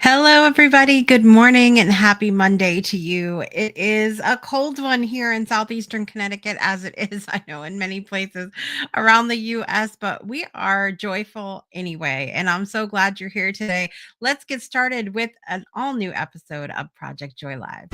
Hello, everybody. Good morning and happy Monday to you. It is a cold one here in southeastern Connecticut, as it is, I know, in many places around the US, but we are joyful anyway. And I'm so glad you're here today. Let's get started with an all new episode of Project Joy Live.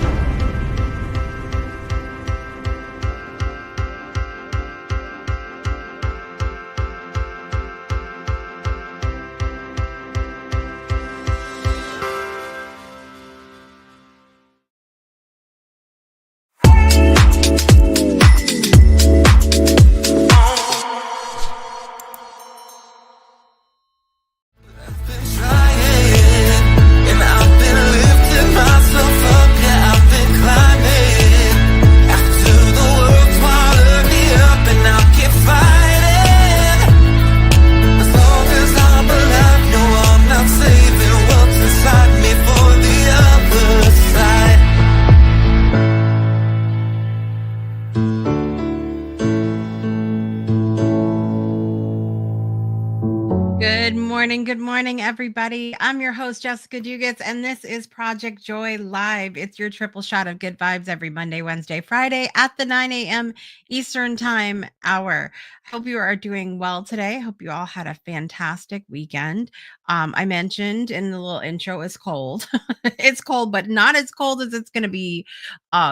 Good morning, everybody. I'm your host, Jessica Dugitz, and this is Project Joy Live. It's your triple shot of good vibes every Monday, Wednesday, Friday at the 9 a.m. Eastern Time hour. Hope you are doing well today. Hope you all had a fantastic weekend. I mentioned in the little intro, it's cold. It's cold, but not as cold as it's going to be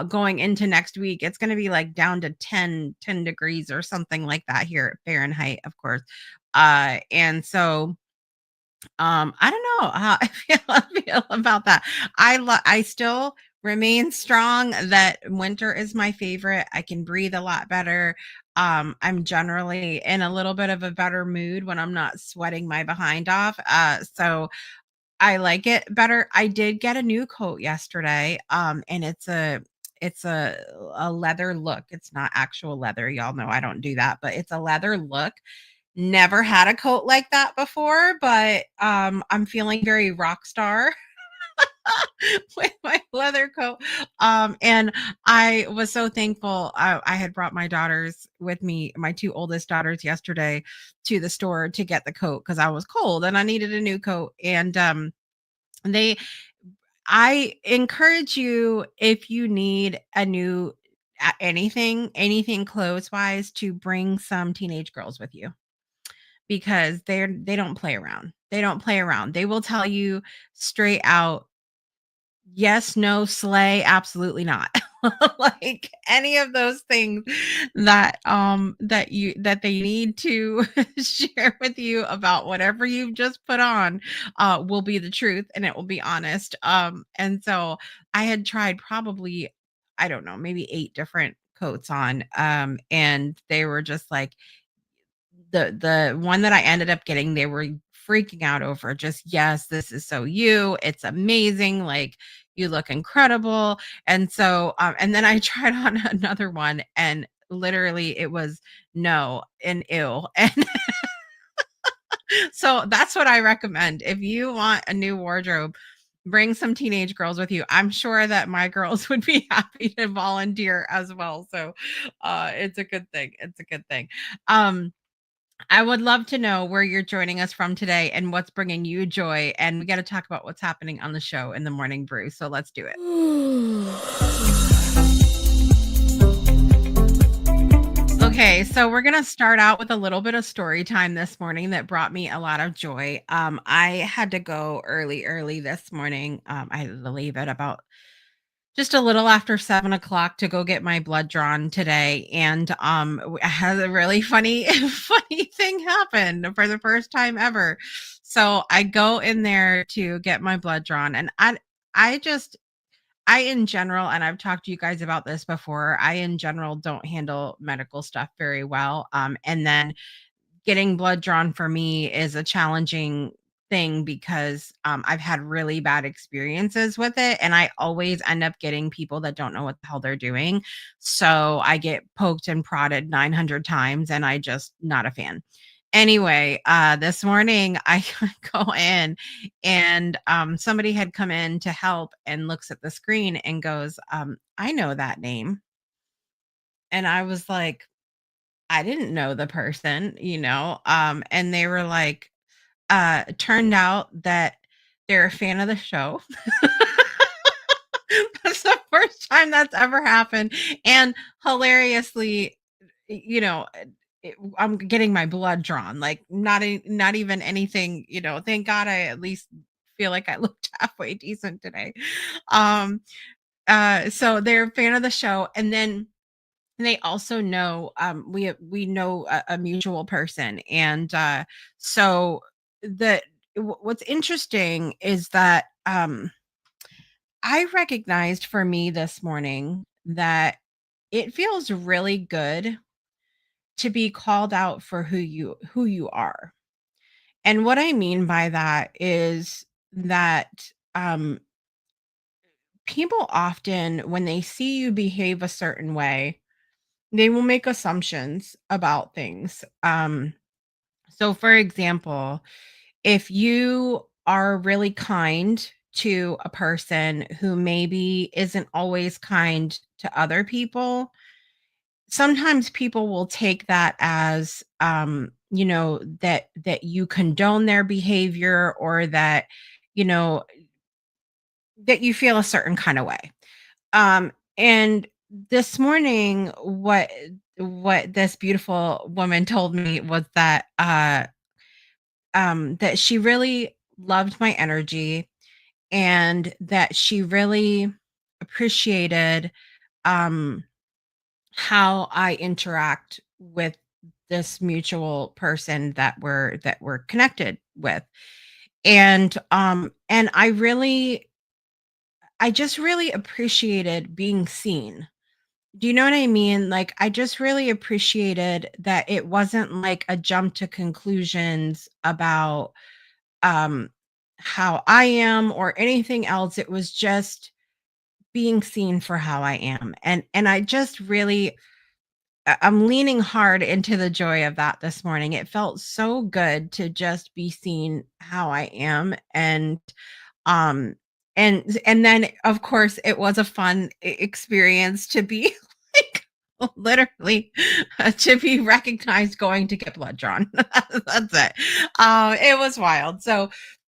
going into next week. It's going to be like down to 10 degrees or something like that here at Fahrenheit, of course. And so I don't know how I feel about that. I still remain strong that winter is my favorite. I can breathe a lot better. I'm generally in a little bit of a better mood when I'm not sweating my behind off. So I like it better. I did get a new coat yesterday. And it's a leather look. It's not actual leather. Y'all know I don't do that, but it's a leather look. Never had a coat like that before, but I'm feeling very rock star with my leather coat. And I was so thankful. I had brought my daughters with me, my two oldest daughters, yesterday to the store to get the coat because I was cold and I needed a new coat. And they, I encourage you, if you need a new anything clothes wise, to bring some teenage girls with you because they don't play around. They don't play around. They will tell you straight out, yes, no, slay, absolutely not. Like any of those things that they need to share with you about whatever you've just put on will be the truth and it will be honest. And so I had tried probably, I don't know, maybe 8 different coats on, and they were just like, the one that I ended up getting, they were freaking out over, just, "Yes, this is so you. It's amazing. Like, you look incredible." And so, and then I tried on another one and literally it was no and ew. And so that's what I recommend. If you want a new wardrobe, bring some teenage girls with you. I'm sure that my girls would be happy to volunteer as well. So, it's a good thing. It's a good thing. Um, I would love to know where you're joining us from today and what's bringing you joy. And we got to talk about what's happening on the show in the morning brew. So let's do it. Okay, so we're going to start out with a little bit of story time this morning that brought me a lot of joy. I had to go early this morning. I had to leave at about just a little after 7 o'clock to go get my blood drawn today. And I had a really funny, funny thing happen for the first time ever. So I go in there to get my blood drawn, and I just, I in general, and I've talked to you guys about this before, I in general don't handle medical stuff very well. And then getting blood drawn for me is a challenging thing because I've had really bad experiences with it. And I always end up getting people that don't know what the hell they're doing. So I get poked and prodded 900 times, and I just not a fan. Anyway, this morning I go in and somebody had come in to help and looks at the screen and goes, I know that name. And I was like, I didn't know the person, and they were like, turned out that they're a fan of the show. That's the first time that's ever happened, and hilariously, you know, I'm getting my blood drawn, like, not even anything, thank God I at least feel like I looked halfway decent today. Um, so they're a fan of the show, and then they also know, we know a mutual person, and, so the what's interesting is that, I recognized for me this morning that it feels really good to be called out for who you are. And what I mean by that is that um people often, when they see you behave a certain way, they will make assumptions about things. So for example, if you are really kind to a person who maybe isn't always kind to other people, sometimes people will take that as, that you condone their behavior, or that, you know, that you feel a certain kind of way. And this morning, what this beautiful woman told me was that she really loved my energy, and that she really appreciated um how I interact with this mutual person that we're connected with. And I just really appreciated being seen. Do you know what I mean? Like, I just really appreciated that it wasn't like a jump to conclusions about um how I am or anything else. It was just being seen for how I am. And I just really I'm leaning hard into the joy of that this morning. It felt so good to just be seen how I am. Um and then of course it was a fun experience to be like literally to be recognized going to get blood drawn. That's it. It was wild. So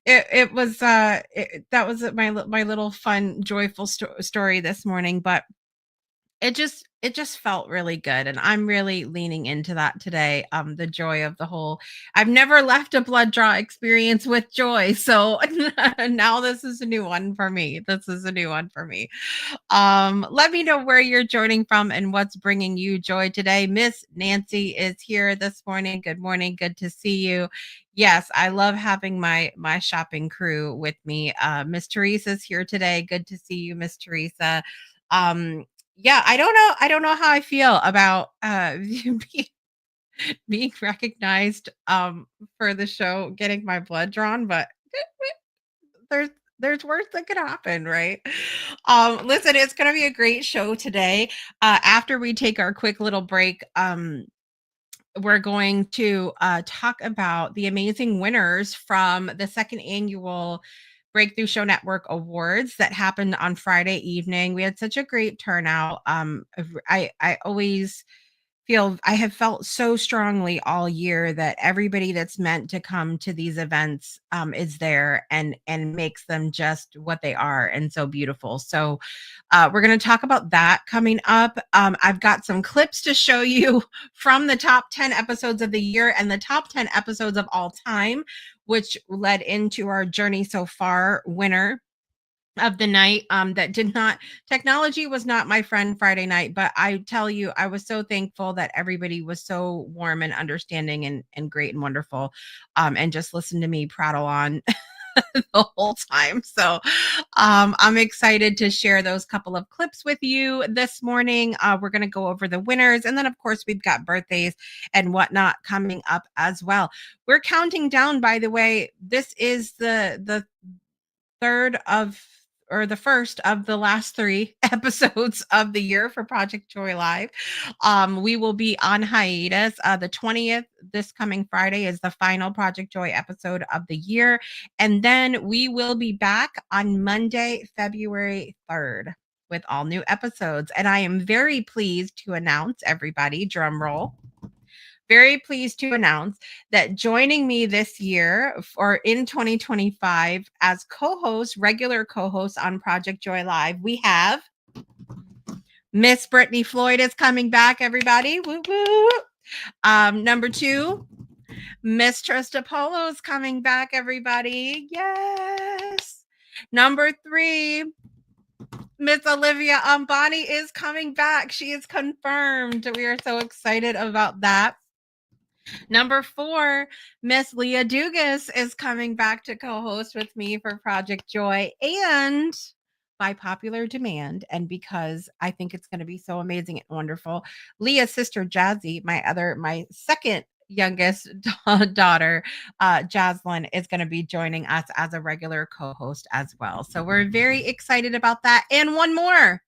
that was my little fun joyful story this morning. But it just felt really good, and I'm really leaning into that today. The joy of the whole. I've never left a blood draw experience with joy, so now this is a new one for me. This is a new one for me. Let me know where you're joining from and what's bringing you joy today. Miss Nancy is here this morning. Good morning. Good to see you. Yes, I love having my shopping crew with me. Miss Teresa's here today. Good to see you, Miss Teresa. Um, yeah, I don't know how I feel about being, being recognized for the show, getting my blood drawn, but there's there's worse that could happen, right? Listen, it's gonna be a great show today. After we take our quick little break, we're going to talk about the amazing winners from the second annual Breakthrough Show Network Awards that happened on Friday evening. We had such a great turnout. I always feel I have felt so strongly all year that everybody that's meant to come to these events is there, and makes them just what they are and so beautiful. So we're going to talk about that coming up. I've got some clips to show you from the top 10 episodes of the year and the top 10 episodes of all time, which led into our Journey So Far winner of the night. That did not Technology was not my friend Friday night, but I tell you, I was so thankful that everybody was so warm and understanding, and great and wonderful, and just listen to me prattle on the whole time. So I'm excited to share those couple of clips with you this morning. We're going to go over the winners, and then of course we've got birthdays and whatnot coming up as well. We're counting down, by the way. This is the third of or the first of the last three episodes of the year for Project Joy Live. We will be on hiatus. The 20th, this coming Friday, is the final Project Joy episode of the year. And then we will be back on Monday, February 3rd with all new episodes. And I am very pleased to announce, everybody, drum roll, very pleased to announce that joining me this year or in 2025 as co-host, regular co-host on Project Joy Live, we have Miss Brittany Floyd is coming back, everybody. Woo woo. Number 2, Miss Trista Polo is coming back, everybody. Yes. Number 3, Miss Olivia Ambani is coming back. She is confirmed. We are so excited about that. Number 4, Miss Leah Dugas is coming back to co-host with me for Project Joy. And by popular demand, and because I think it's going to be so amazing and wonderful, Leah's sister Jazzy, my second youngest daughter, Jaslyn, is going to be joining us as a regular co-host as well. So we're very excited about that. And one more.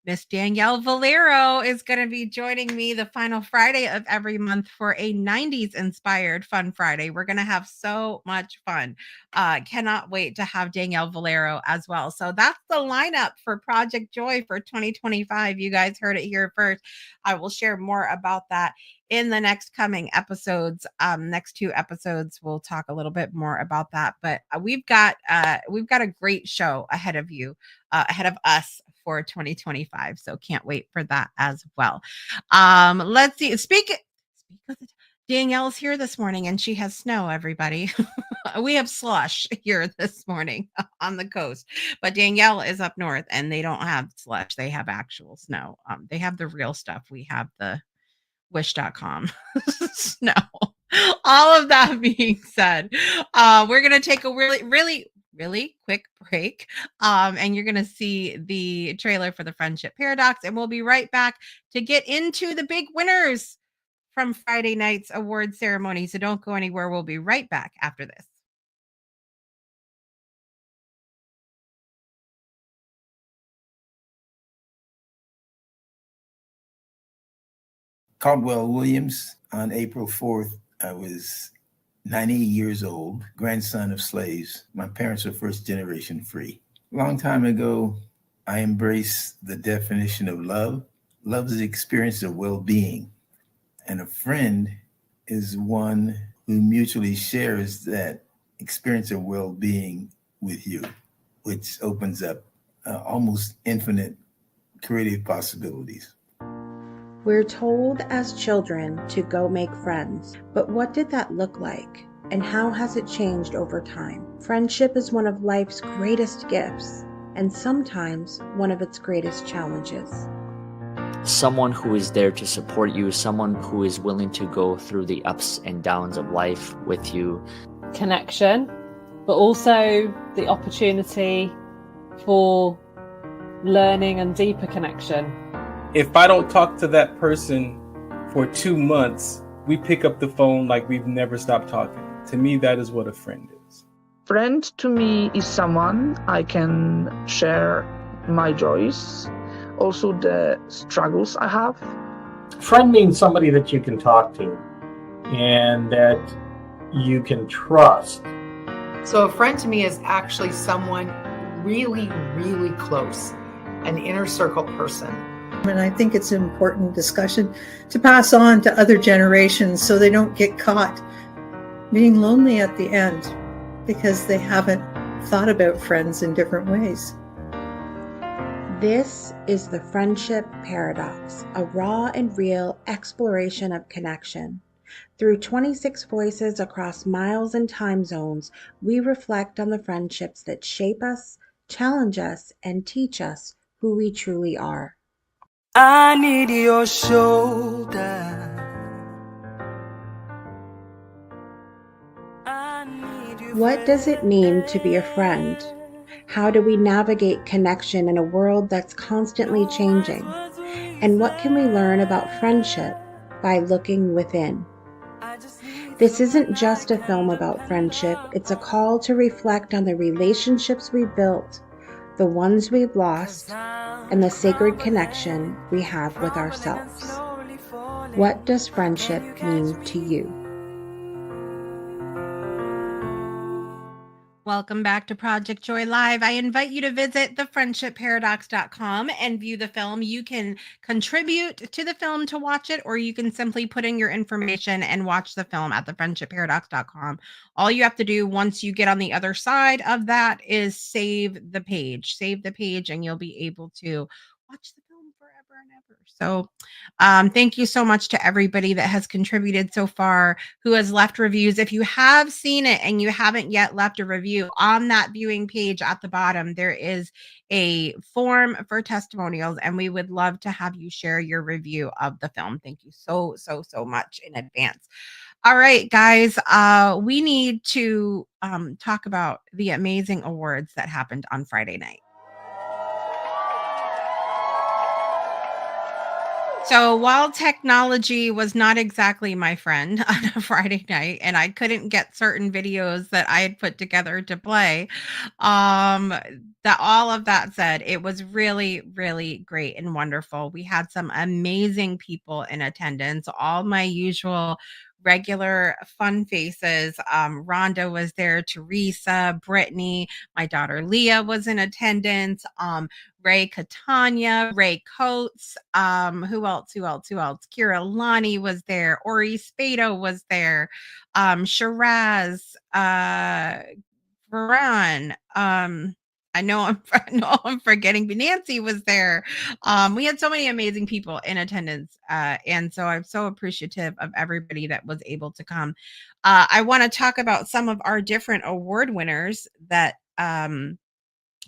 Miss Danielle Valero is going to be joining me the final Friday of every month for a 90s inspired fun Friday. We're going to have so much fun. Cannot wait to have Danielle Valero as well. So that's the lineup for Project Joy for 2025. You guys heard it here first. I will share more about that in the next coming episodes. Next 2 episodes, we'll talk a little bit more about that. But we've got a great show ahead of you, ahead of us for 2025. So can't wait for that as well. Let's see. Speak of Danielle's here this morning and she has snow, everybody. We have slush here this morning on the coast, but Danielle is up north and they don't have slush. They have actual snow. They have the real stuff. We have the wish.com snow. All of that being said, we're going to take a really quick break. And you're going to see the trailer for the Friendship Paradox. And we'll be right back to get into the big winners from Friday night's award ceremony. So don't go anywhere. We'll be right back after this. Caldwell Williams, on April 4th, I was 90 years old, grandson of slaves. My parents are first generation free. A long time ago, I embraced the definition of love. Love is the experience of well-being. And a friend is one who mutually shares that experience of well-being with you, which opens up almost infinite creative possibilities. We're told as children to go make friends, but what did that look like? And how has it changed over time? Friendship is one of life's greatest gifts, and sometimes one of its greatest challenges. Someone who is there to support you, someone who is willing to go through the ups and downs of life with you. Connection, but also the opportunity for learning and deeper connection. If I don't talk to that person for 2 months, we pick up the phone like we've never stopped talking. To me, that is what a friend is. Friend to me is someone I can share my joys, also the struggles I have. Friend means somebody that you can talk to and that you can trust. So a friend to me is actually someone really, really close, an inner circle person. And I think it's an important discussion to pass on to other generations so they don't get caught being lonely at the end because they haven't thought about friends in different ways. This is the Friendship Paradox, a raw and real exploration of connection. Through 26 voices across miles and time zones, we reflect on the friendships that shape us, challenge us, and teach us who we truly are. I need your shoulder. What does it mean to be a friend? How do we navigate connection in a world that's constantly changing? And what can we learn about friendship by looking within? This isn't just a film about friendship, it's a call to reflect on the relationships we've built, the ones we've lost, and the sacred connection we have with ourselves. What does friendship mean to you? Welcome back to Project Joy Live. I invite you to visit thefriendshipparadox.com and view the film. You can contribute to the film to watch it, or you can simply put in your information and watch the film at thefriendshipparadox.com. All you have to do once you get on the other side of that is save the page. Save the page and you'll be able to watch the film forever and ever. So thank you so much to everybody that has contributed so far, who has left reviews. If you have seen it and you haven't yet left a review, on that viewing page at the bottom, there is a form for testimonials, and we would love to have you share your review of the film. Thank you so much in advance. All right, guys, we need to talk about the amazing awards that happened on Friday night. So while technology was not exactly my friend on a Friday night, and I couldn't get certain videos that I had put together to play, that all of that said, it was really, really great and wonderful. We had some amazing people in attendance, all my usual regular fun faces. Rhonda was there, Teresa, Brittany, my daughter Leah was in attendance. Ray Catania, Ray Coates, who else? Kira Lani was there, Ori Spado was there, Shiraz, Varan, I know I'm forgetting, but Nancy was there. We had so many amazing people in attendance. And so I'm so appreciative of everybody that was able to come. I want to talk about some of our different award winners that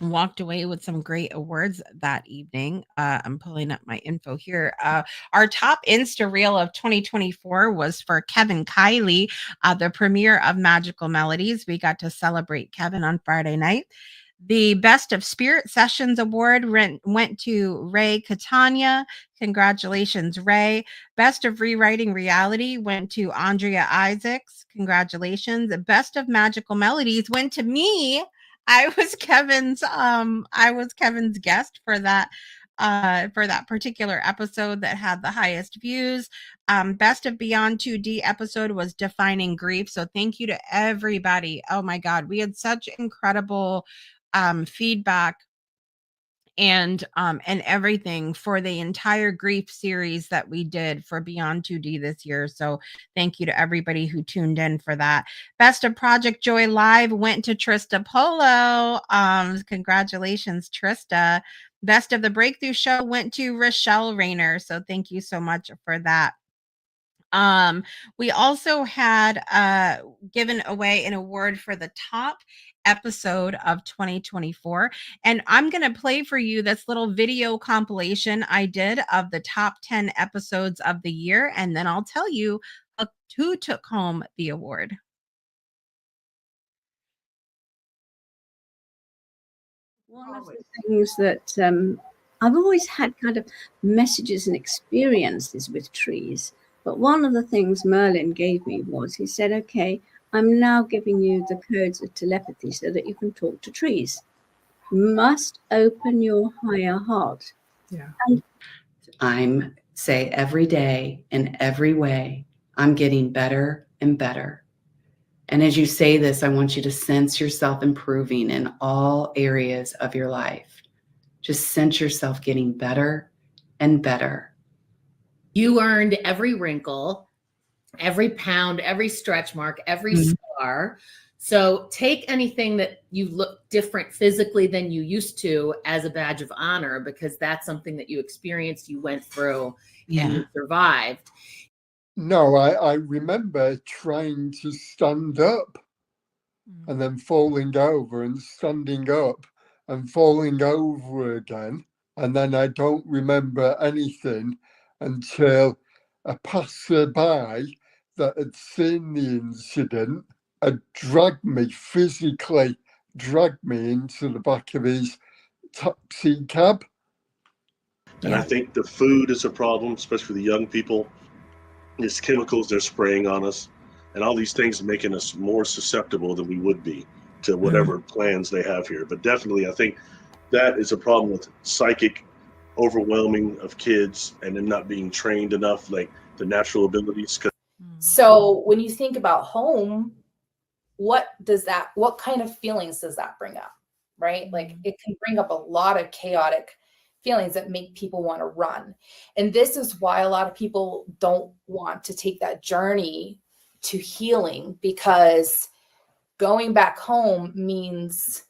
walked away with some great awards that evening. I'm pulling up my info here. Our top Insta Reel of 2024 was for Kevin Kiley, the premiere of Magical Melodies. We got to celebrate Kevin on Friday night. The Best of Spirit Sessions Award went to Ray Catania. Congratulations, Ray. Best of Rewriting Reality went to Andrea Isaacs. Congratulations. The Best of Magical Melodies went to me. I was Kevin's guest for that particular episode that had the highest views. Best of Beyond 2D episode was Defining Grief. So thank you to everybody. Oh my God, we had such incredible feedback and everything for the entire grief series that we did for Beyond 2D this year. So thank you to everybody who tuned in for that. Best of Project Joy Live went to Trista Polo. Congratulations, Trista. Best of the Breakthrough Show went to Rochelle Rayner. So thank you so much for that. We also had given away an award for the top episode of 2024, and I'm going to play for you this little video compilation I did of the top 10 episodes of the year, and then I'll tell you who took home the award. One of the things that I've always had kind of messages and experiences with trees. But one of the things Merlin gave me was, he said, okay, I'm now giving you the codes of telepathy so that you can talk to trees. You must open your higher heart. Yeah. And I'm say every day in every way, I'm getting better and better. And as you say this, I want you to sense yourself improving in all areas of your life. Just sense yourself getting better and better. You earned every wrinkle, every pound, every stretch mark, every scar. So take anything that you look different physically than you used to as a badge of honor, because that's something that you experienced, you went through, and you survived. No, I remember trying to stand up and then falling over and standing up and falling over again. And then I don't remember anything until a passerby that had seen the incident had physically dragged me into the back of his taxi cab. And I think the food is a problem, especially for the young people. These chemicals they're spraying on us, and all these things making us more susceptible than we would be to whatever plans they have here. But definitely, I think that is a problem with psychic overwhelming of kids and them not being trained enough, like the natural abilities. So when you think about home, what kind of feelings does that bring up, right? Like it can bring up a lot of chaotic feelings that make people want to run. And this is why a lot of people don't want to take that journey to healing, because going back home means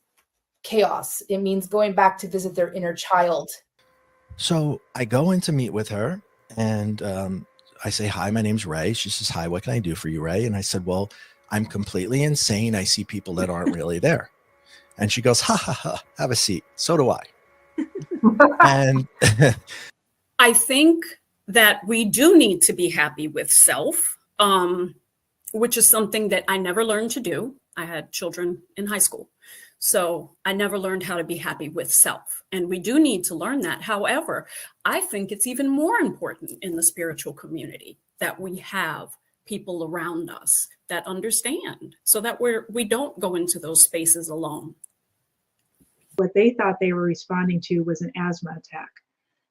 chaos. It means going back to visit their inner child. So I go in to meet with her, and I say, "Hi, my name's Ray." She says, "Hi, what can I do for you, Ray?" And I said, "Well, I'm completely insane. I see people that aren't really there." And she goes, "Ha ha ha, have a seat. So do I." And I think that we do need to be happy with self, which is something that I never learned to do. I had children in high school, so I never learned how to be happy with self. And we do need to learn that. However, I think it's even more important in the spiritual community that we have people around us that understand, so that we don't go into those spaces alone. What they thought they were responding to was an asthma attack.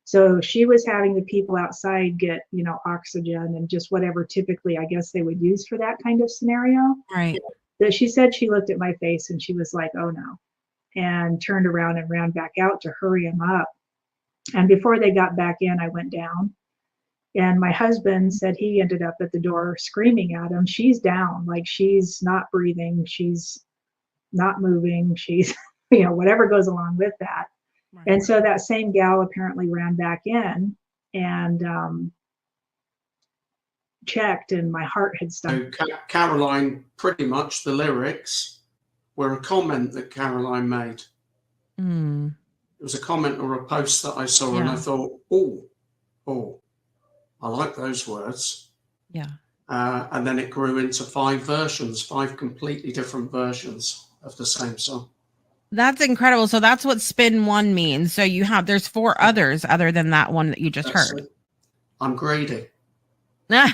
So she was having the people outside get, oxygen and just whatever typically I guess they would use for that kind of scenario. Right. That she said she looked at my face and she was like, "Oh no," and turned around and ran back out to hurry him up. And before they got back in, I went down. And my husband said he ended up at the door screaming at him. She's down, like she's not breathing, she's not moving, she's, whatever goes along with that. Right. And so that same gal apparently ran back in and checked, and my heart had stopped. So Caroline, pretty much the lyrics were a comment that Caroline made. Mm. It was a comment or a post that I saw, and I thought, oh, I like those words. Yeah. And then it grew into 5 completely different versions of the same song. That's incredible. So that's what spin 1 means. So there's 4 others other than that one that you just heard. It. I'm greedy. Well,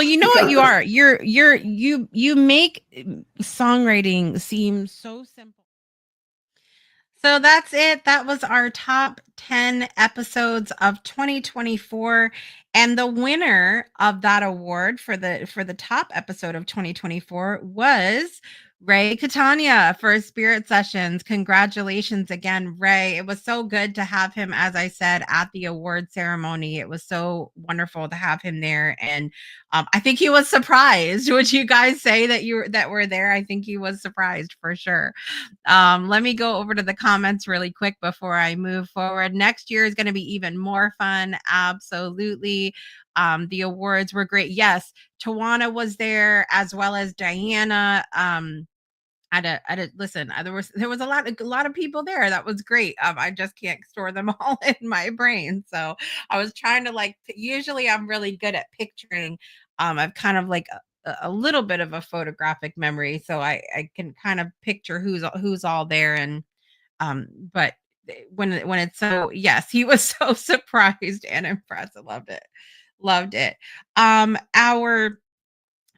you know what you are. You make songwriting seem so simple. So that's it. That was our top 10 episodes of 2024. And the winner of that award for the top episode of 2024 was Ray Catania for Spirit Sessions. Congratulations again, Ray. It was so good to have him, as I said, at the award ceremony. It was so wonderful to have him there. And I think he was surprised. Would you guys say that were there? I think he was surprised for sure. Let me go over to the comments really quick before I move forward. Next year is going to be even more fun. Absolutely. The awards were great. Yes, Tawana was there as well as Diana. Listen, there was a lot of people there. That was great. I just can't store them all in my brain. So I was trying to usually I'm really good at picturing. I've kind of like a little bit of a photographic memory. So I can kind of picture who's all there. And, but when it's so, yes, he was so surprised and impressed. I loved it. Our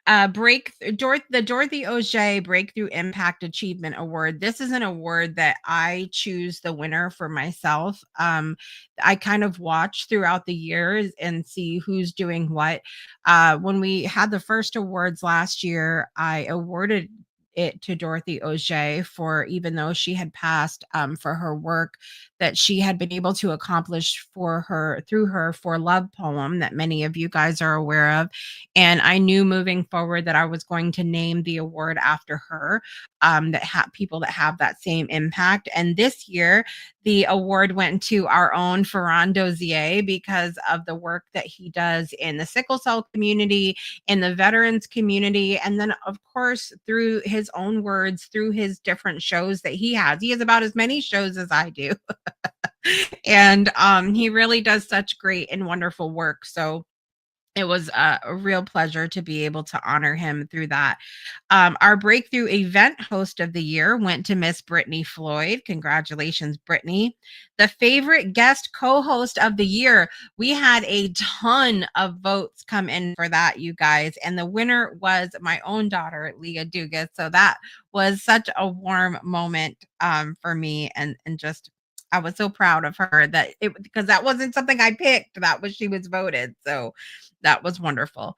the Dorothy Auger Breakthrough Impact Achievement Award. This is an award that I choose the winner for myself. I kind of watch throughout the years and see who's doing what. When we had the first awards last year, I awarded it to Dorothy Auger for, even though she had passed, for her work that she had been able to accomplish through her For Love poem that many of you guys are aware of. And I knew moving forward that I was going to name the award after her, people that have that same impact. And this year, the award went to our own Ferran Dozier because of the work that he does in the sickle cell community, in the veterans community, and then of course through his own words, through his different shows that he has. He has about as many shows as I do. And he really does such great and wonderful work. So it was a real pleasure to be able to honor him through that. Our breakthrough event host of the year went to Miss Brittany Floyd. Congratulations, Brittany. The favorite guest co-host of the year. We had a ton of votes come in for that, you guys. And the winner was my own daughter, Leah Dugas. So that was such a warm moment for me, and just I was so proud of her because that wasn't something I picked. She was voted. So that was wonderful.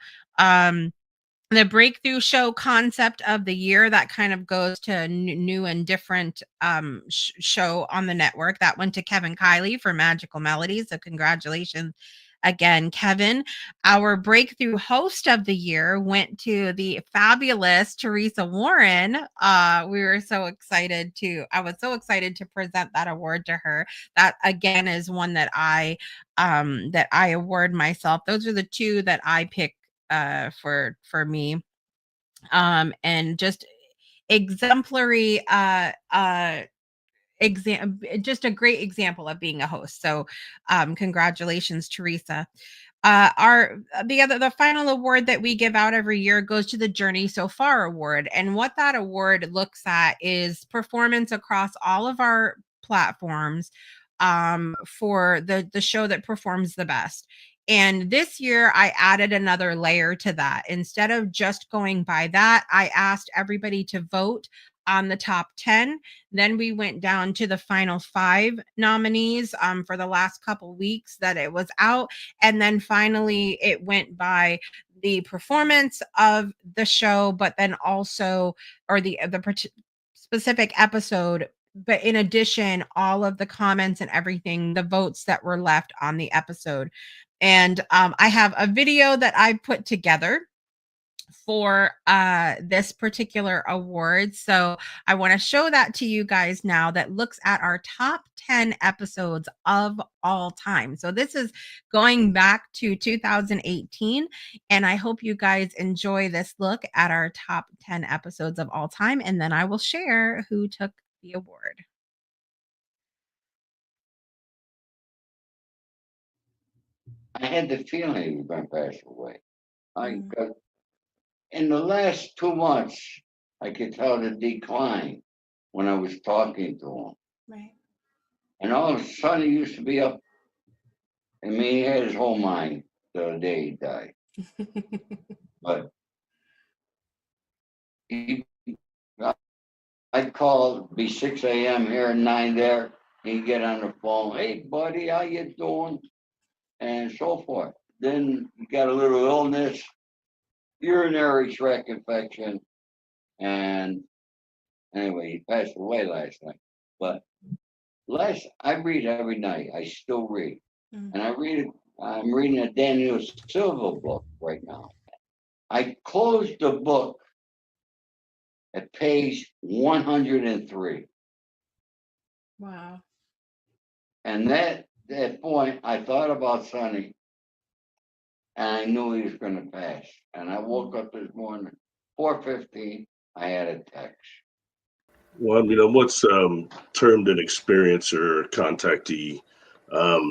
the breakthrough show concept of the year, that kind of goes to a new and different show on the network. That went to Kevin Kiley for Magical Melodies. So congratulations again, Kevin. Our breakthrough host of the year went to the fabulous Teresa Warren. I was so excited to present that award to her. That again is one that I award myself. Those are the two that I picked for me, and just exemplary just a great example of being a host. So congratulations, Teresa. The final award that we give out every year goes to the Journey So Far award, and what that award looks at is performance across all of our platforms for the show that performs the best. And this year, I added another layer to that. Instead of just going by that, I asked everybody to vote on the top 10. Then we went down to the final 5 nominees for the last couple weeks that it was out. And then finally, it went by the performance of the show, but then also, or the specific episode. But in addition, all of the comments and everything, the votes that were left on the episode. And I have a video that I put together for this particular award. So I want to show that to you guys now, that looks at our top 10 episodes of all time. So this is going back to 2018. And I hope you guys enjoy this look at our top 10 episodes of all time. And then I will share who took the award. I had the feeling he was going to pass away. In the last 2 months, I could tell the decline when I was talking to him. Right. And all of a sudden, he used to be up. I mean, he had his whole mind the day he died. But I'd call, be 6 a.m. here and 9 there. He'd get on the phone. Hey, buddy, how you doing? And so forth. Then he got a little illness, urinary tract infection, and anyway, he passed away last night. But I read every night. I still read, and I'm reading a Daniel Silva book right now. I closed the book at page 103. Wow. And that point, I thought about Sonny, and I knew he was going to pass. And I woke up this morning, 4:15, I had a text. Well, what's termed an experiencer or contactee,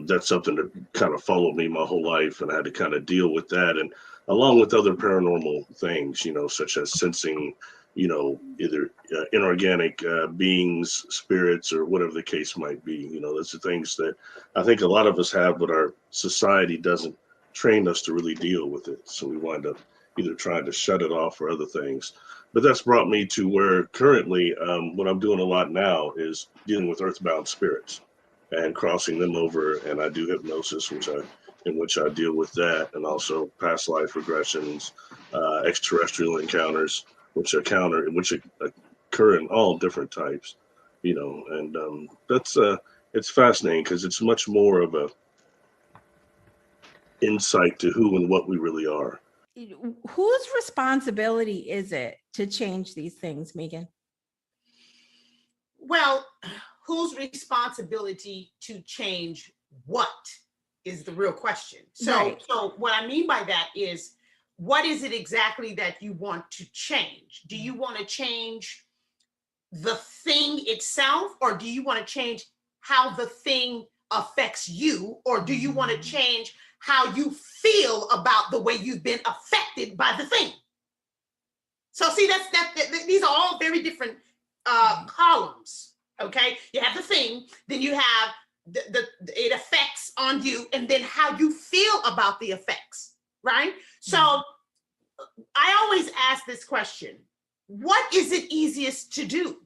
that's something that kind of followed me my whole life, and I had to kind of deal with that. And along with other paranormal things, such as sensing, either inorganic beings, spirits, or whatever the case might be. Those are things that I think a lot of us have, but our society doesn't train us to really deal with it. So we wind up either trying to shut it off or other things. But that's brought me to where currently what I'm doing a lot now is dealing with earthbound spirits and crossing them over. And I do hypnosis, in which I deal with that, and also past life regressions, extraterrestrial encounters, which occur in all different types, and that's it's fascinating because it's much more of a insight to who and what we really are. Whose responsibility is it to change these things, Megan? Well, whose responsibility to change what is the real question. So what I mean by that is, what is it exactly that you want to change? Do you want to change the thing itself, or do you want to change how the thing affects you, or do you want to change how you feel about the way you've been affected by the thing? So see, these are all very different columns. Okay, you have the thing, then you have it affects on you, and then how you feel about the effects, right? So I always ask this question: what is it easiest to do?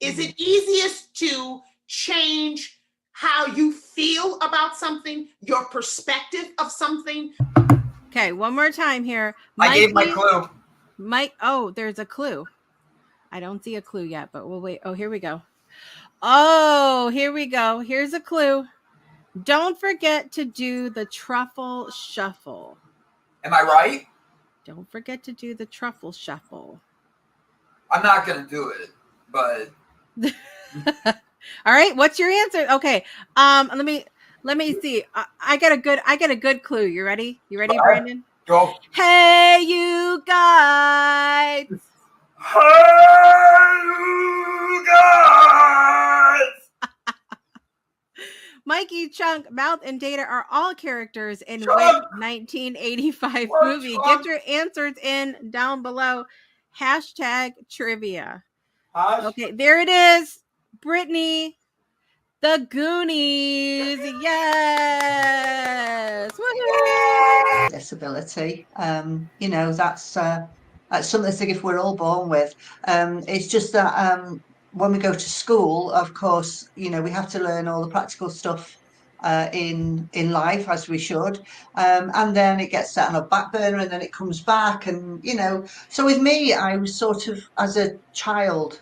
Is it easiest to change how you feel about something, your perspective of something? Okay, one more time here. I gave my clue. Mike. Oh, there's a clue. I don't see a clue yet, but we'll wait. Oh, here we go. Oh, here we go. Here's a clue. Don't forget to do the truffle shuffle. Am I right? Don't forget to do the truffle shuffle. I'm not gonna do it, but All right, what's your answer? Okay. Let me see. I got a good clue. You ready? You ready, Brandon? Go. Hey, you guys. Hey, you guys. Mikey, Chunk, Mouth, and Data are all characters in Chunk. which 1985 What, movie? Chunk? Get your answers in down below. Hashtag trivia. Okay, there it is. Brittany, The Goonies. Yes. Woo-hoo. Disability. You know, that's something I think if we're all born with. It's just that when we go to school, of course, you know, we have to learn all the practical stuff in life, as we should, and then it gets set on a back burner and then it comes back, and you know, so with me, I was sort of, as a child,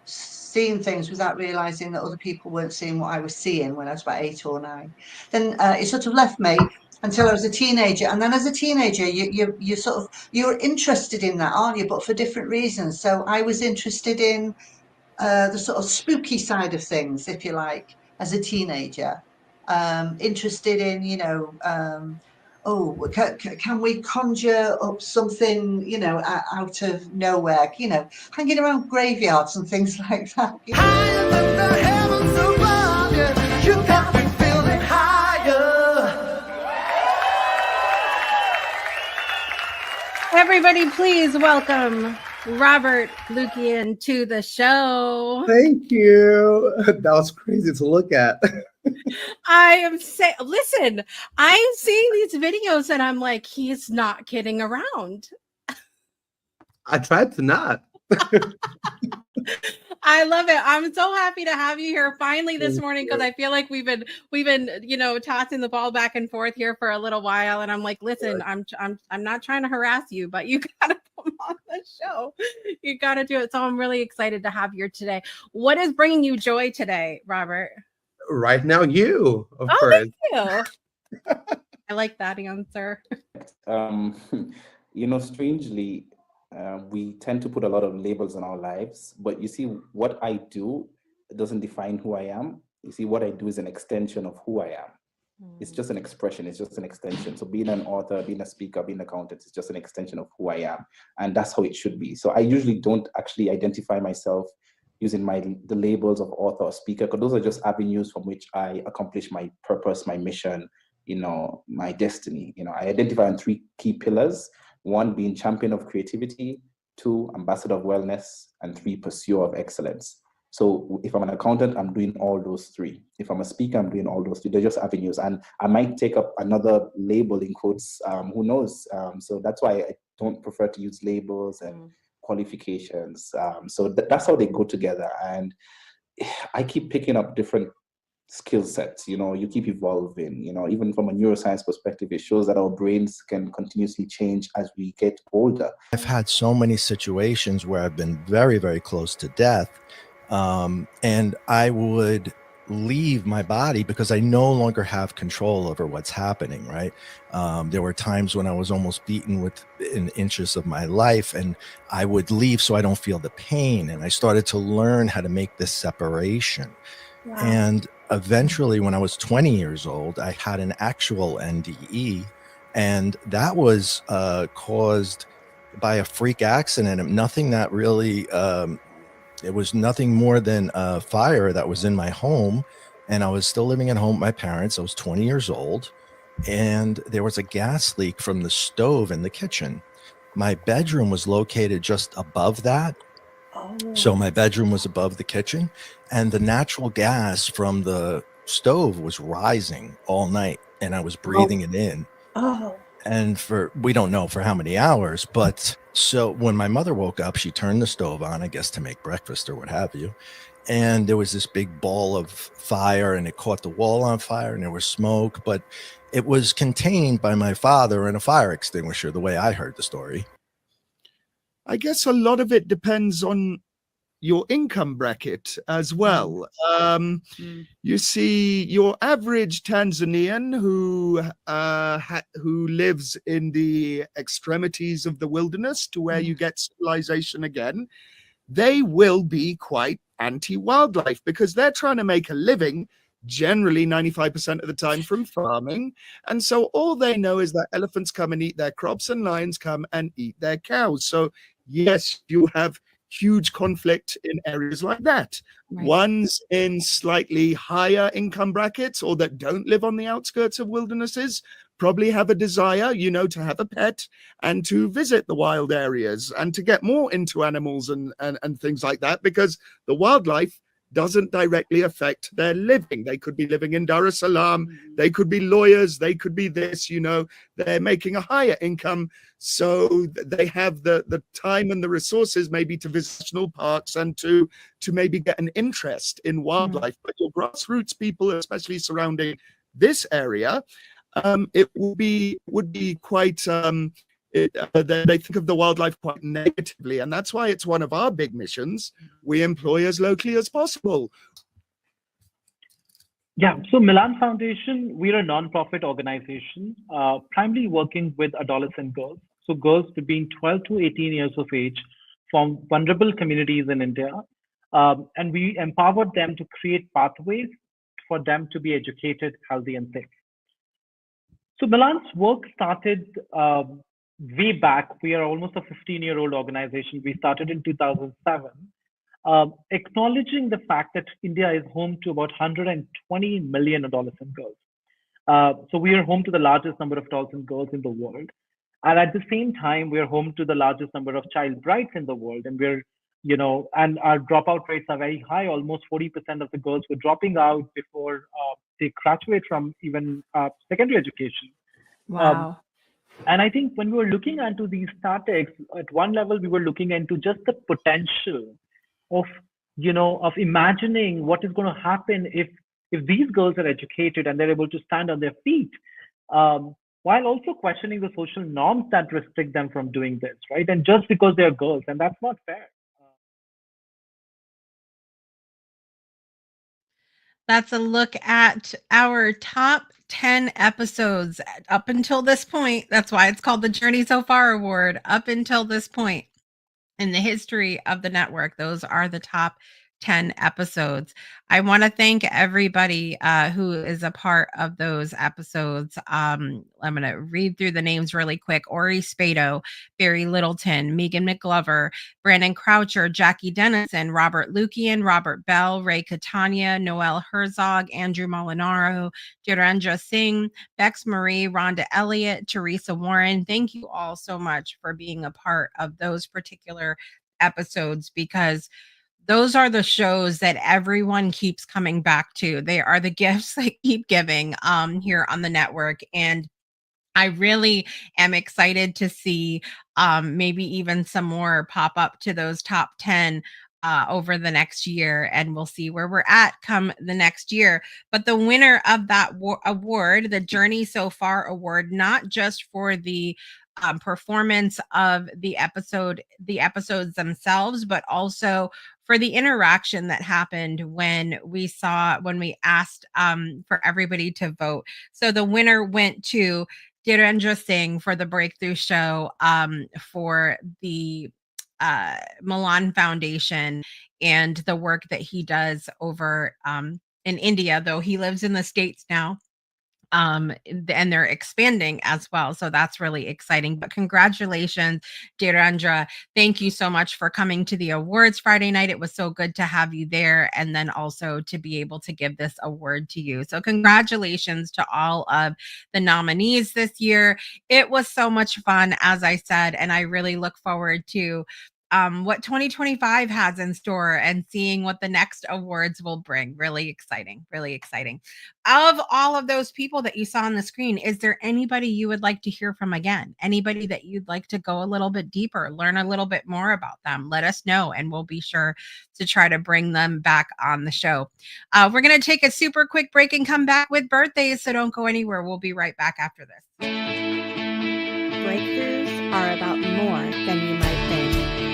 seeing things without realizing that other people weren't seeing what I was seeing when I was about 8 or 9. Then it sort of left me until I was a teenager, and then as a teenager you're interested in that, aren't you, but for different reasons. So I was interested in the sort of spooky side of things, if you like, as a teenager, interested in, you know, can we conjure up something, you know, out of nowhere, you know, hanging around graveyards and things like that. You got me feeling higher. Everybody, please welcome Robert Lukian to the show. Thank you. That was crazy to look at. I am saying, listen, I'm seeing these videos and I'm like, he's not kidding around. I tried to not. I love it. I'm so happy to have you here finally this morning, because I feel like we've been, you know, tossing the ball back and forth here for a little while. And I'm like, listen, I'm not trying to harass you, but you gotta come on the show. You gotta do it. So I'm really excited to have you today. What is bringing you joy today, Robert? Right now, you, of course. Thank you. I like that answer. You know, strangely, we tend to put a lot of labels on our lives, but you see, what I do doesn't define who I am. You see, what I do is an extension of who I am. It's just an expression. It's just an extension. So being an author, being a speaker, being an accountant is just an extension of who I am. And that's how it should be. So I usually don't actually identify myself using the labels of author or speaker, because those are just avenues from which I accomplish my purpose, my mission, you know, my destiny. You know, I identify on 3 key pillars: 1 being champion of creativity, 2 ambassador of wellness, and 3 pursuer of excellence. So if I'm an accountant, I'm doing all those 3. If I'm a speaker, I'm doing all those 3. They're just avenues, and I might take up another label in quotes. Who knows? So that's why I don't prefer to use labels and qualifications. So that's how they go together. And I keep picking up different skill sets. You know, you keep evolving. You know, even from a neuroscience perspective, it shows that our brains can continuously change as we get older. I've had so many situations where I've been very, very close to death, and I would leave my body because I no longer have control over what's happening, right? There were times when I was almost beaten within inches of my life, and I would leave so I don't feel the pain. And I started to learn how to make this separation. Wow. And eventually, when I was 20 years old, I had an actual NDE, and that was caused by a freak accident. Nothing that really, it was nothing more than a fire that was in my home, and I was still living at home with my parents. I was 20 years old, and there was a gas leak from the stove in the kitchen. My bedroom was located just above that. So my bedroom was above the kitchen, and the natural gas from the stove was rising all night, and I was breathing it in. And we don't know for how many hours, but so when my mother woke up, she turned the stove on, I guess to make breakfast or what have you. And there was this big ball of fire, and it caught the wall on fire, and there was smoke, but it was contained by my father and a fire extinguisher, the way I heard the story. I guess a lot of it depends on your income bracket as well. You see, your average Tanzanian who lives in the extremities of the wilderness to where you get civilization again, they will be quite anti-wildlife because they're trying to make a living generally 95% of the time from farming. And so all they know is that elephants come and eat their crops and lions come and eat their cows. So yes, you have huge conflict in areas like that. Right. Ones in slightly higher income brackets or that don't live on the outskirts of wildernesses probably have a desire, to have a pet and to visit the wild areas and to get more into animals and things like that, because the wildlife doesn't directly affect their living. They could be living in Dar es Salaam, they could be lawyers, they could be this, they're making a higher income. So they have the time and the resources maybe to visit national parks and to maybe get an interest in wildlife. But your grassroots people, especially surrounding this area, it would be quite they think of the wildlife quite negatively, and that's why it's one of our big missions. We employ as locally as possible. Yeah, so Milan Foundation, we're a non-profit organization, primarily working with adolescent girls. So girls between 12 to 18 years of age from vulnerable communities in India. And we empower them to create pathways for them to be educated, healthy, and safe. So Milan's work started way back. We are almost a 15-year-old organization. We started in 2007, acknowledging the fact that India is home to about 120 million adolescent girls. So we are home to the largest number of adolescent girls in the world. And at the same time, we are home to the largest number of child brides in the world. And we're, and our dropout rates are very high. Almost 40% of the girls were dropping out before they graduate from even secondary education. Wow. And I think when we were looking into these statistics, at one level, we were looking into just the potential of, of imagining what is going to happen if these girls are educated and they're able to stand on their feet, while also questioning the social norms that restrict them from doing this, right? And just because they're girls, and that's not fair. That's a look at our top 10 episodes up until this point. That's why it's called the Journey So Far Award. Up until this point in the history of the network, those are the top 10 episodes. I want to thank everybody who is a part of those episodes. I'm going to read through the names really quick. Ori Spado, Barry Littleton, Megan McGlover, Brandon Croucher, Jackie Dennison, Robert Lukian, Robert Bell, Ray Catania, Noel Herzog, Andrew Molinaro, Dhirendra Singh, Bex Marie, Rhonda Elliott, Teresa Warren. Thank you all so much for being a part of those particular episodes, because those are the shows that everyone keeps coming back to. They are the gifts that keep giving here on the network. And I really am excited to see maybe even some more pop up to those top 10 over the next year, and we'll see where we're at come the next year. But the winner of that award, the Journey So Far Award, not just for the performance of the episodes themselves, but also for the interaction that happened when we asked for everybody to vote. So the winner went to Dhirendra Singh for the Breakthrough Show, for the Milan Foundation and the work that he does over in India, though he lives in the States now. And they're expanding as well. So that's really exciting. But congratulations, Dhirendra. Thank you so much for coming to the awards Friday night. It was so good to have you there, and then also to be able to give this award to you. So congratulations to all of the nominees this year. It was so much fun, as I said, and I really look forward to what 2025 has in store and seeing what the next awards will bring. Really exciting, really exciting. Of all of those people that you saw on the screen, is there anybody you would like to hear from again? Anybody that you'd like to go a little bit deeper, learn a little bit more about them? Let us know, and we'll be sure to try to bring them back on the show. We're going to take a super quick break and come back with birthdays, so don't go anywhere. We'll be right back after this. Breakthroughs are about more than you might think.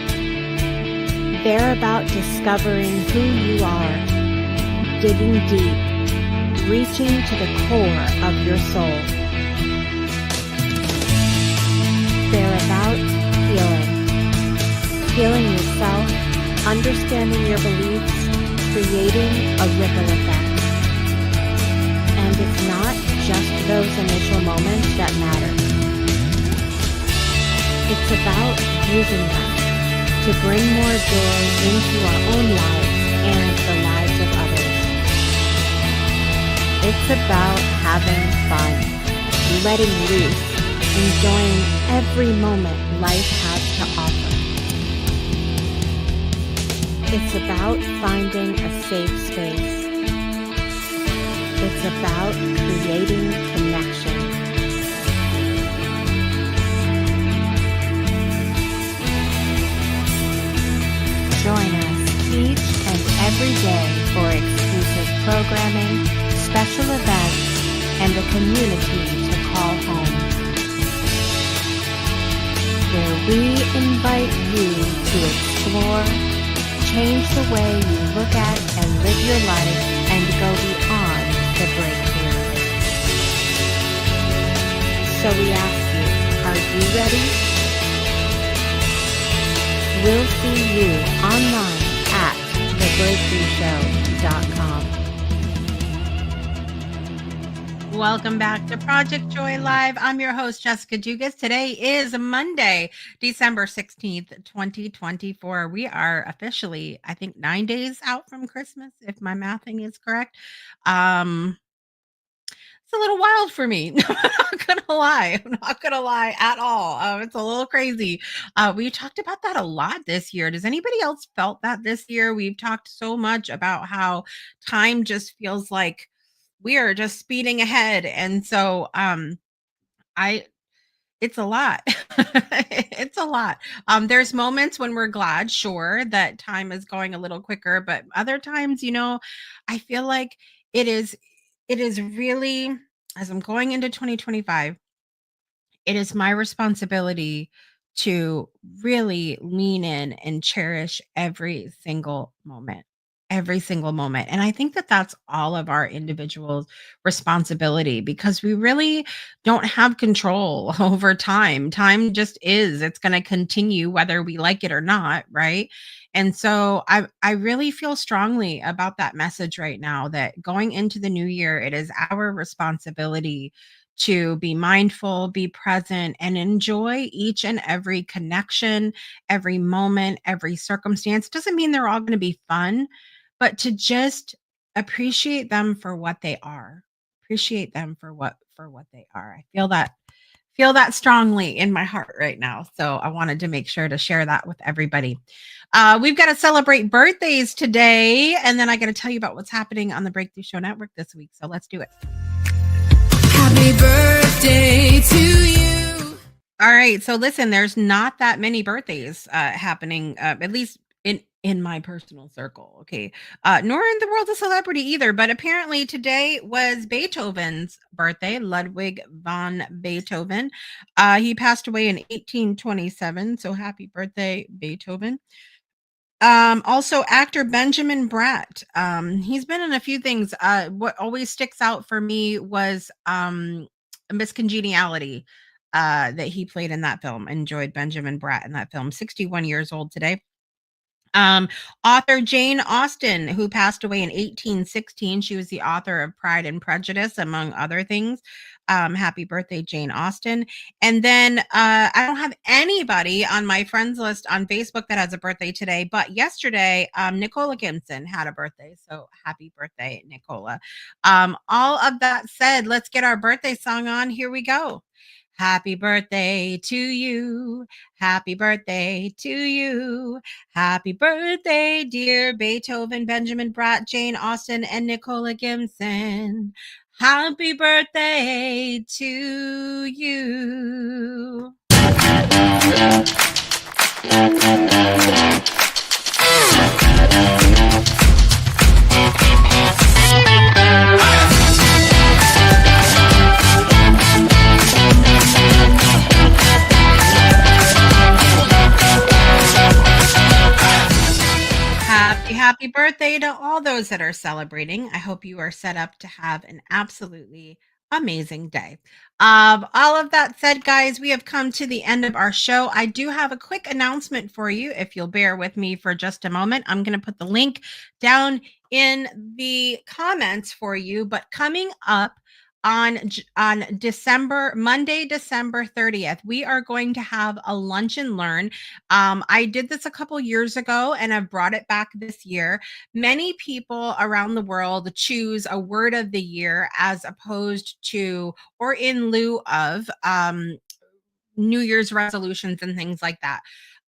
They're about discovering who you are, digging deep, reaching to the core of your soul. They're about healing yourself, understanding your beliefs, creating a ripple effect. And it's not just those initial moments that matter. It's about using them to bring more joy into our own lives and the lives of others. It's about having fun, letting loose, enjoying every moment life has to offer. It's about finding a safe space. It's about creating connection. Join us each and every day for exclusive programming, special events, and a community to call home, where we invite you to explore, change the way you look at and live your life, and go beyond the breakthrough. So we ask you, are you ready? We'll see you online at thebreakthroughshow.com. Welcome back to Project Joy Live. I'm your host, Jessica Dugas. Today is Monday, December 16th, 2024. We are officially, I think, 9 days out from Christmas, if my mathing is correct. It's a little wild for me. I'm not gonna lie at all. It's a little crazy. We talked about that a lot this year. Does anybody else felt that this year? We've talked so much about how time just feels like we are just speeding ahead. And so it's a lot. It's a lot. There's moments when we're glad, sure, that time is going a little quicker, but other times, I feel like it is really, as I'm going into 2025, it is my responsibility to really lean in and cherish every single moment. And I think that that's all of our individual responsibility, because we really don't have control over time. Time just is. It's going to continue whether we like it or not, right? And so I really feel strongly about that message right now, that going into the new year, it is our responsibility to be mindful, be present, and enjoy each and every connection, every moment, every circumstance. Doesn't mean they're all going to be fun, but to just appreciate them for what they are. Appreciate them for what they are. I feel that strongly in my heart right now. So I wanted to make sure to share that with everybody. We've got to celebrate birthdays today, and then I got to tell you about what's happening on the Breakthrough Show Network this week. So let's do it. Happy birthday to you. All right. So listen, there's not that many birthdays happening, at least in my personal circle. Okay. Nor in the world of celebrity either. But apparently today was Beethoven's birthday, Ludwig van Beethoven. He passed away in 1827. So happy birthday, Beethoven. Also actor Benjamin Bratt. He's been in a few things. What always sticks out for me was Miss Congeniality that he played in that film. Enjoyed Benjamin Bratt in that film. 61 years old today. Author Jane Austen, who passed away in 1816. She was the author of Pride and Prejudice, among other things. Happy birthday, Jane Austen. And then I don't have anybody on my friends list on Facebook that has a birthday today, but yesterday, Nicola Gibson had a birthday. So happy birthday, Nicola. All of that said, let's get our birthday song on. Here we go. Happy birthday to you. Happy birthday to you. Happy birthday, dear Beethoven, Benjamin Bratt, Jane Austen, and Nicola Gibson. Happy birthday to you. Happy birthday to all those that are celebrating. I hope you are set up to have an absolutely amazing day. All of that said, guys, we have come to the end of our show. I do have a quick announcement for you. If you'll bear with me for just a moment, I'm going to put the link down in the comments for you. But coming up on Monday, December 30th, we are going to have a lunch and learn. I did this a couple years ago and I've brought it back this year. Many people around the world choose a word of the year as opposed to or in lieu of New Year's resolutions and things like that.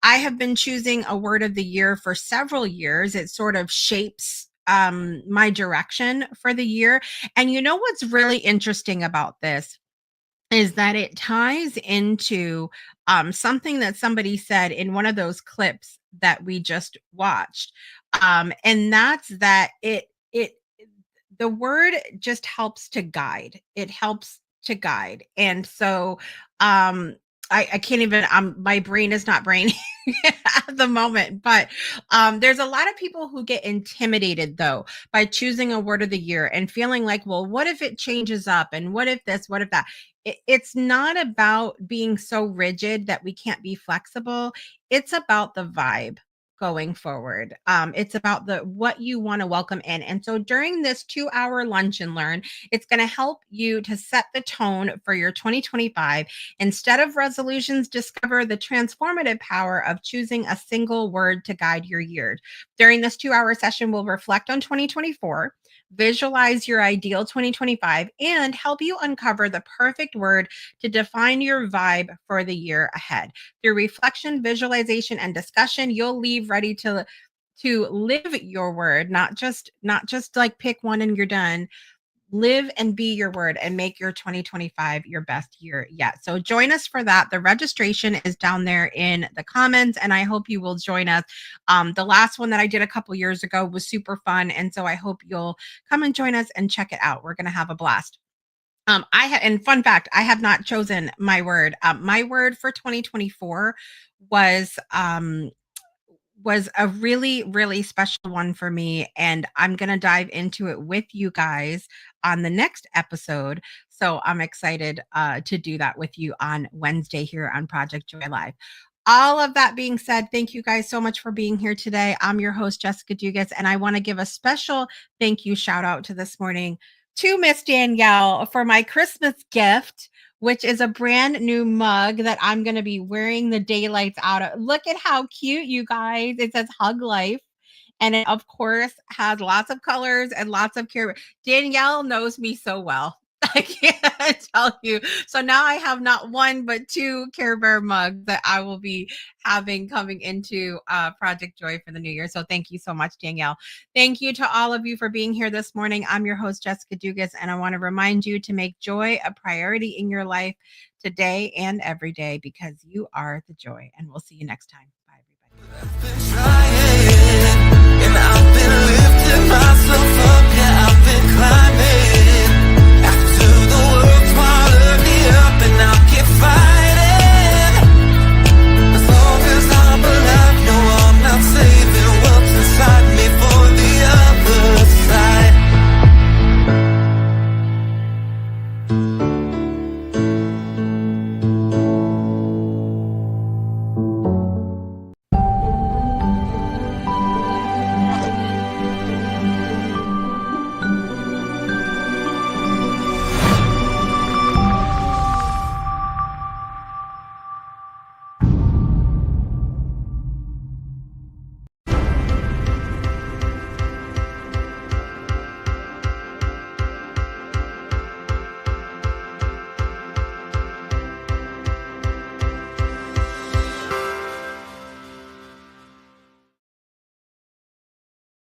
I have been choosing a word of the year for several years. It sort of shapes my direction for the year. And you know what's really interesting about this is that it ties into something that somebody said in one of those clips that we just watched. And that's that the word just helps to guide. It helps to guide. And so I can't even, my brain is not braining at the moment, but there's a lot of people who get intimidated though by choosing a word of the year and feeling like, well, what if it changes up? And what if this, what if that? It's not about being so rigid that we can't be flexible. It's about the vibe going forward. It's about what you want to welcome in. And so during this 2-hour lunch and learn, it's going to help you to set the tone for your 2025. Instead of resolutions, discover the transformative power of choosing a single word to guide your year. During this 2-hour session, we'll reflect on 2024, visualize your ideal 2025, and help you uncover the perfect word to define your vibe for the year ahead. Through reflection, visualization, and discussion, you'll leave ready to live your word, not just like pick one and you're done. Live and be your word and make your 2025 your best year yet. So join us for that. The registration is down there in the comments, and I hope you will join us. The last one that I did a couple years ago was super fun, and so I hope you'll come and join us and check it out. We're going to have a blast. And fun fact, I have not chosen my word. My word for 2024 was a really, really special one for me. And I'm going to dive into it with you guys on the next episode. So I'm excited to do that with you on Wednesday here on Project Joy Live. All of that being said, thank you guys so much for being here today. I'm your host, Jessica Dugas, and I want to give a special thank you shout out to this morning to Miss Danielle for my Christmas gift, which is a brand new mug that I'm going to be wearing the daylights out of. Look at how cute, you guys. It says Hug Life. And it, of course, has lots of colors and lots of care. Danielle knows me so well. I can't tell you. So now I have not one, but 2 Care Bear mugs that I will be having coming into Project Joy for the new year. So thank you so much, Danielle. Thank you to all of you for being here this morning. I'm your host, Jessica Dugas, and I want to remind you to make joy a priority in your life today and every day because you are the joy. And we'll see you next time. Bye, everybody.